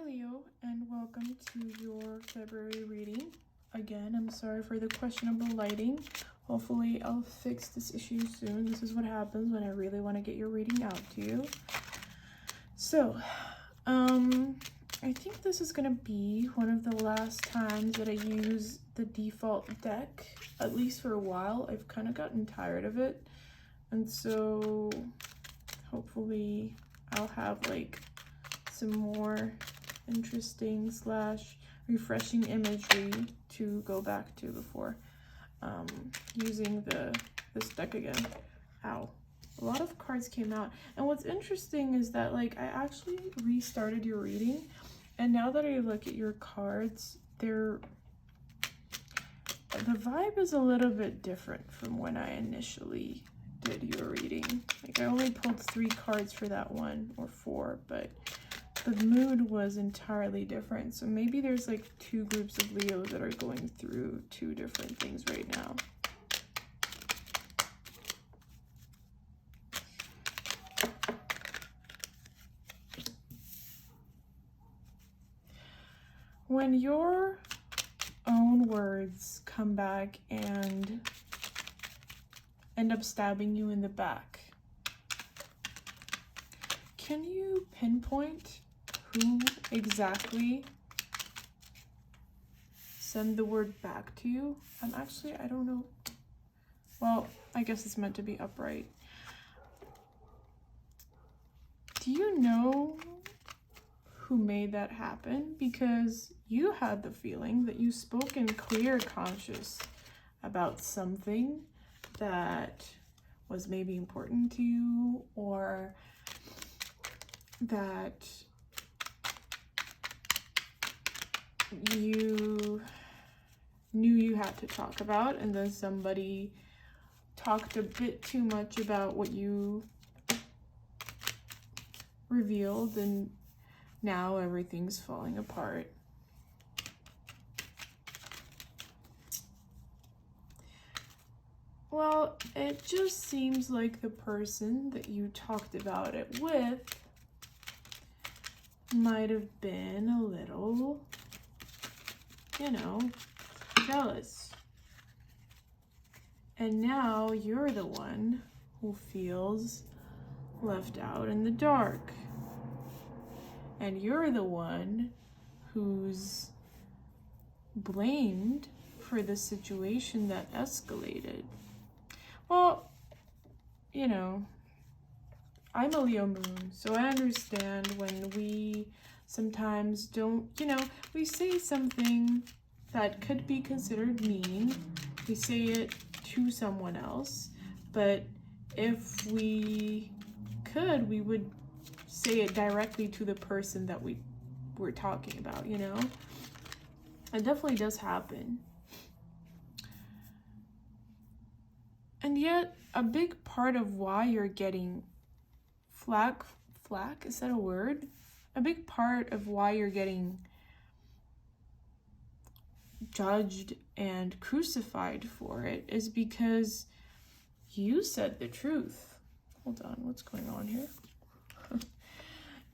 Hi Leo, and welcome to your February reading. Again, I'm sorry for the questionable lighting. Hopefully I'll fix this issue soon. This is what happens when I really want to get your reading out to you. So, I think this is going to be one of the last times that I use the default deck, at least for a while. I've kind of gotten tired of it, and so hopefully I'll have like some more interesting / refreshing imagery to go back to before using this deck again. Ow. A lot of cards came out, and what's interesting is that like I actually restarted your reading, and now that I look at your cards, the vibe is a little bit different from when I initially did your reading. Like I only pulled 3 cards for that one, or 4, but the mood was entirely different. So maybe there's like 2 groups of Leos that are going through 2 different things right now. When your own words come back and end up stabbing you in the back, can you pinpoint who exactly send the word back to you? I don't know. Well, I guess it's meant to be upright. Do you know who made that happen? Because you had the feeling that you spoke in clear conscious about something that was maybe important to you, or that you knew you had to talk about, and then somebody talked a bit too much about what you revealed, and now everything's falling apart. Well, it just seems like the person that you talked about it with might have been a little, jealous. And now you're the one who feels left out in the dark. And you're the one who's blamed for the situation that escalated. Well, I'm a Leo moon, so I understand when we sometimes don't, we say something that could be considered mean. We say it to someone else, but if we could, we would say it directly to the person that we were talking about, It definitely does happen. And yet, a big part of why you're getting flack, is that a word? A big part of why you're getting judged and crucified for it is because you said the truth. Hold on, what's going on here?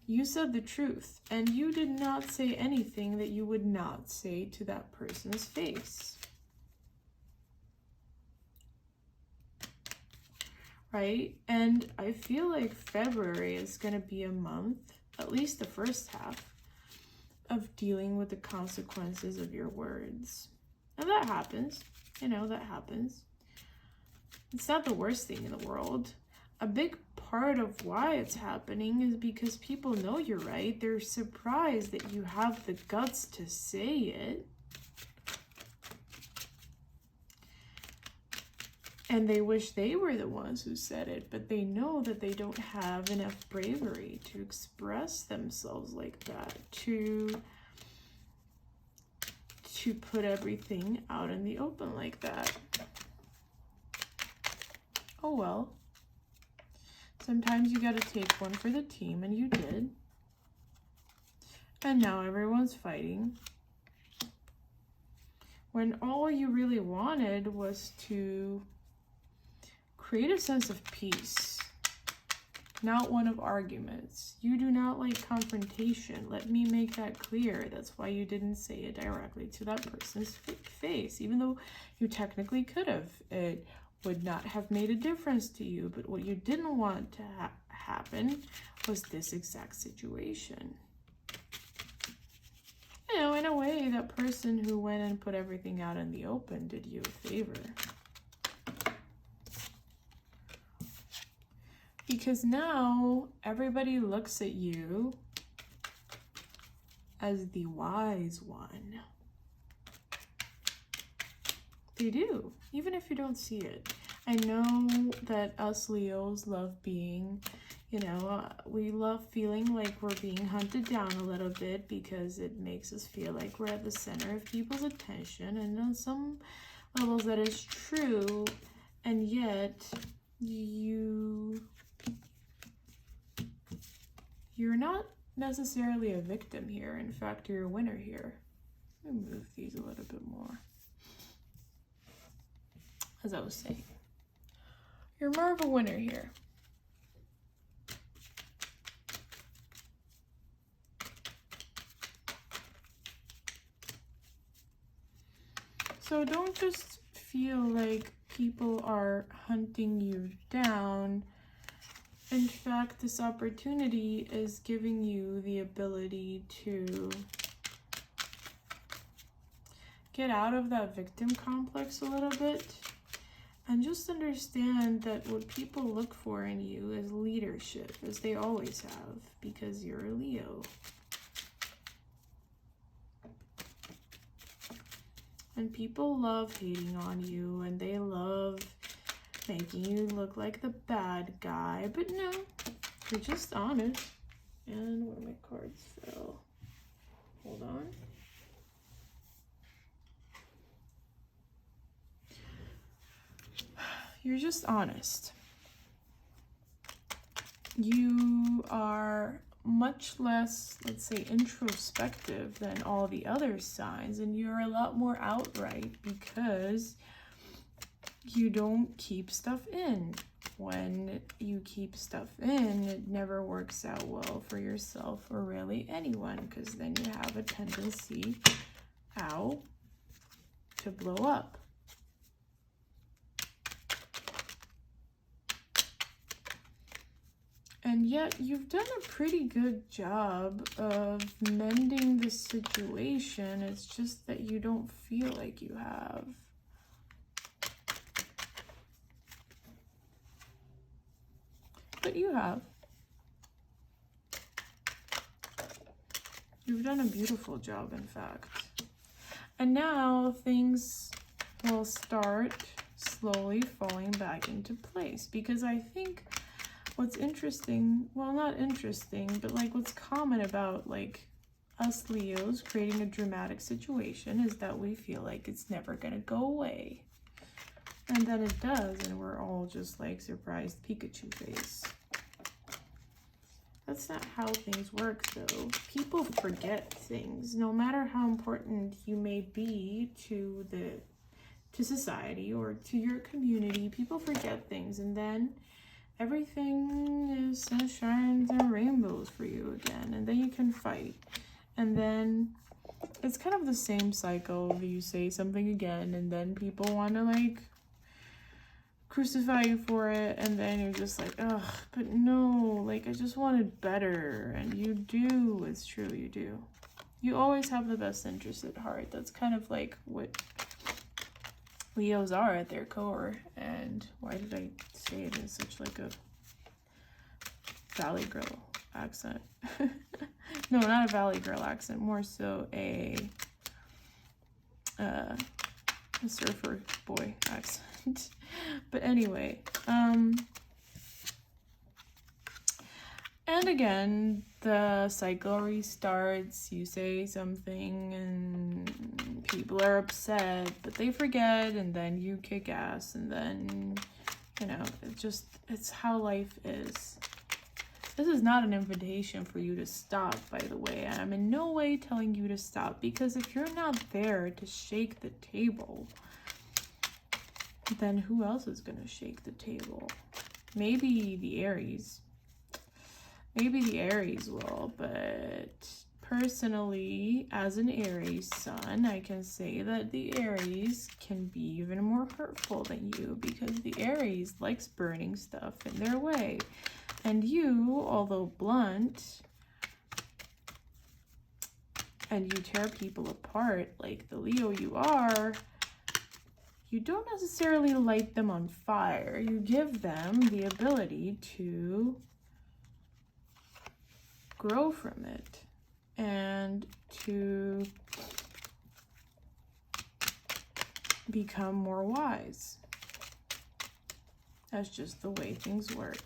You said the truth, and you did not say anything that you would not say to that person's face. Right? And I feel like February is going to be a month, at least the first half, of dealing with the consequences of your words. And that happens. That happens. It's not the worst thing in the world. A big part of why it's happening is because people know you're right. They're surprised that you have the guts to say it. And they wish they were the ones who said it, but they know that they don't have enough bravery to express themselves like that, to put everything out in the open like that. Oh well. Sometimes you gotta take one for the team, and you did. And now everyone's fighting, when all you really wanted was to create a sense of peace, not one of arguments. You do not like confrontation. Let me make that clear. That's why you didn't say it directly to that person's face, even though you technically could have. It would not have made a difference to you, but what you didn't want to happen was this exact situation. You know, in a way, that person who went and put everything out in the open did you a favor. Because now everybody looks at you as the wise one. They do, even if you don't see it. I know that us Leos love being, you know, we love feeling like we're being hunted down a little bit because it makes us feel like we're at the center of people's attention. And on some levels that is true, and yet you're not necessarily a victim here. In fact, you're a winner here. Let me move these a little bit more. As I was saying, you're more of a winner here. So don't just feel like people are hunting you down. In fact, this opportunity is giving you the ability to get out of that victim complex a little bit and just understand that what people look for in you is leadership, as they always have, because you're a Leo. And people love hating on you, and they love making you look like the bad guy, but no, you're just honest. And where my cards fell. Hold on. You're just honest. You are much less, let's say, introspective than all the other signs, and you're a lot more outright because you don't keep stuff in. When you keep stuff in, it never works out well for yourself or really anyone, because then you have a tendency to blow up. And yet you've done a pretty good job of mending the situation. It's just that you don't feel like you have. But you have. You've done a beautiful job, in fact. And now things will start slowly falling back into place, because I think what's interesting, well, not interesting, but like what's common about like us Leos creating a dramatic situation is that we feel like it's never gonna go away. And then it does, and we're all just like surprised Pikachu face. That's not how things work, though. People forget things, no matter how important you may be to society or to your community. People forget things, and then everything is sunshines and rainbows for you again, and then you can fight. And then it's kind of the same cycle. You say something again, and then people want to like crucify you for it, and then you're just like, ugh, but no, like I just wanted better. And you do, it's true, you do. You always have the best interest at heart. That's kind of like what Leos are at their core. And why did I say it in such like a Valley Girl accent? No, not a Valley Girl accent, more so a surfer boy accent. But anyway, and again, the cycle restarts. You say something and people are upset, but they forget, and then you kick ass, and then, you know, it's how life is. This is not an invitation for you to stop, by the way, and I'm in no way telling you to stop, because if you're not there to shake the table, then who else is going to shake the table? Maybe the Aries. Maybe the Aries will, but personally, as an Aries sun, I can say that the Aries can be even more hurtful than you, because the Aries likes burning stuff in their way. And you, although blunt, and you tear people apart like the Leo you are, you don't necessarily light them on fire. You give them the ability to grow from it and to become more wise. That's just the way things work.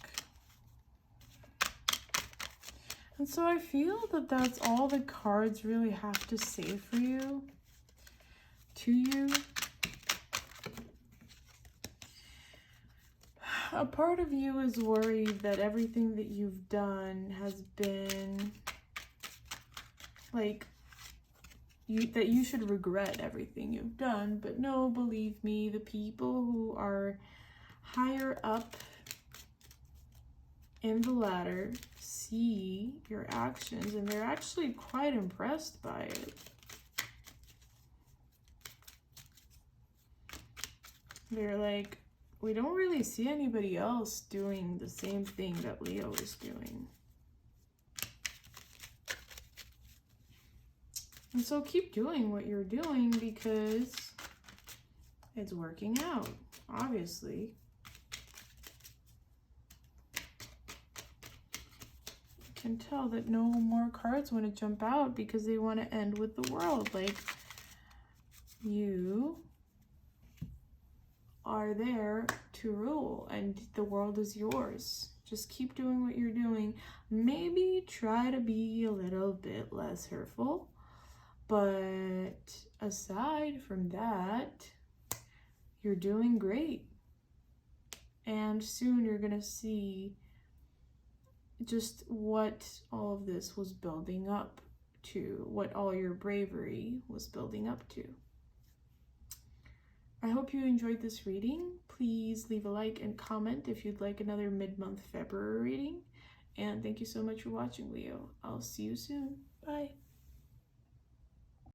And so I feel that that's all the cards really have to say for you, to you. A part of you is worried that everything that you've done has been like, that you should regret everything you've done. But no, believe me, the people who are higher up in the ladder see your actions, and they're actually quite impressed by it. They're like, we don't really see anybody else doing the same thing that Leo is doing. And so keep doing what you're doing, because it's working out, obviously. You can tell that no more cards want to jump out because they want to end with the world. Like, you are there to rule and the world is yours. Just keep doing what you're doing. Maybe try to be a little bit less hurtful. But aside from that, you're doing great. And soon you're going to see just what all of this was building up to, what all your bravery was building up to. I hope you enjoyed this reading. Please leave a like and comment if you'd like another mid-month February reading. And thank you so much for watching, Leo. I'll see you soon. Bye.